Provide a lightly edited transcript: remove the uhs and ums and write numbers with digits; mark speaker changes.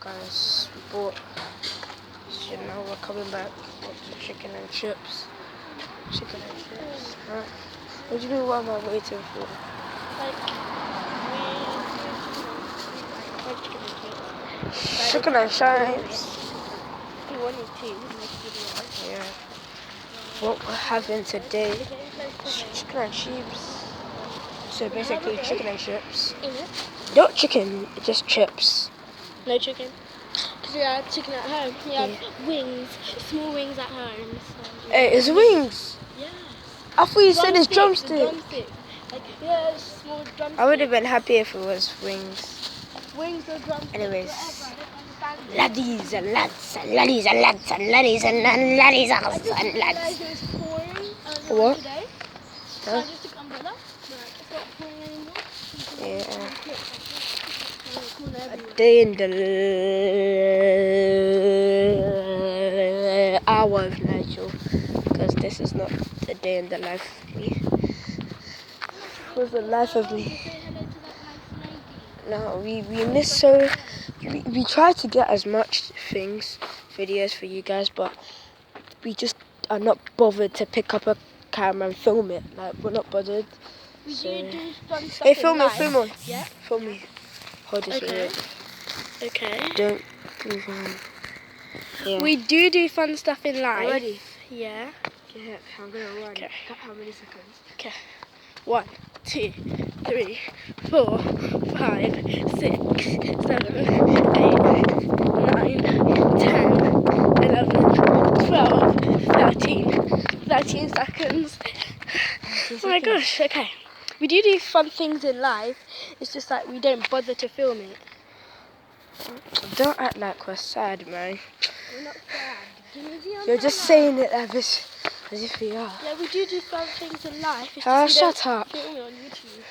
Speaker 1: guys, but so now we're coming back to chicken and chips. Huh? What do you mean, what am I waiting for? Chicken and chips.
Speaker 2: You wanted to make videos.
Speaker 1: Yeah. What we're having today is chicken and chips. So basically chicken and chips.
Speaker 2: Is it?
Speaker 1: Not chicken, just chips.
Speaker 2: No chicken? Because we had chicken at home. We had wings, small wings at home. So
Speaker 1: Hey, it's wings.
Speaker 2: yeah.
Speaker 1: I thought you said it's drumstick.
Speaker 2: Drumstick. Like, small drumstick.
Speaker 1: I would have been happy if it was wings.
Speaker 2: Wings or drumsticks.
Speaker 1: Anyways.
Speaker 2: Whatever, I don't understand it.
Speaker 1: Laddies and lads and laddies and lads and laddies and laddies
Speaker 2: I just
Speaker 1: and lads.
Speaker 2: realised it was pouring
Speaker 1: What?
Speaker 2: today. So I just took umbrella. But it's not pouring anymore.
Speaker 1: Yeah.
Speaker 2: A
Speaker 1: A day in the hour of Nigel, because this is not the day in the life of me. It was the life of me. No, we miss so. We try to get as much videos for you guys, but we just are not bothered to pick up a camera and film it. Like, we're not bothered.
Speaker 2: We
Speaker 1: So.
Speaker 2: do fun stuff
Speaker 1: Hey,
Speaker 2: in
Speaker 1: film
Speaker 2: life.
Speaker 1: me.
Speaker 2: Yeah?
Speaker 1: Film me. Hold this
Speaker 2: Okay.
Speaker 1: way.
Speaker 2: Okay.
Speaker 1: Don't move on. Yeah.
Speaker 2: We do fun stuff in life.
Speaker 1: Ready?
Speaker 2: Yeah.
Speaker 1: Yeah, I'm gonna run.
Speaker 2: Okay.
Speaker 1: How many seconds?
Speaker 2: Okay. 1, 2, 3, 4, 5, 6, 7, 8, 9, 10, 11, 12, 13 seconds. Oh my gosh, okay. We do fun things in life. It's just like we don't bother to film it.
Speaker 1: Don't act like we're sad, man.
Speaker 2: We're not sad.
Speaker 1: You're just saying it as if we are.
Speaker 2: Yeah, we do fun things in life. It's
Speaker 1: Ah,
Speaker 2: just we don't
Speaker 1: shut up.
Speaker 2: film it on YouTube.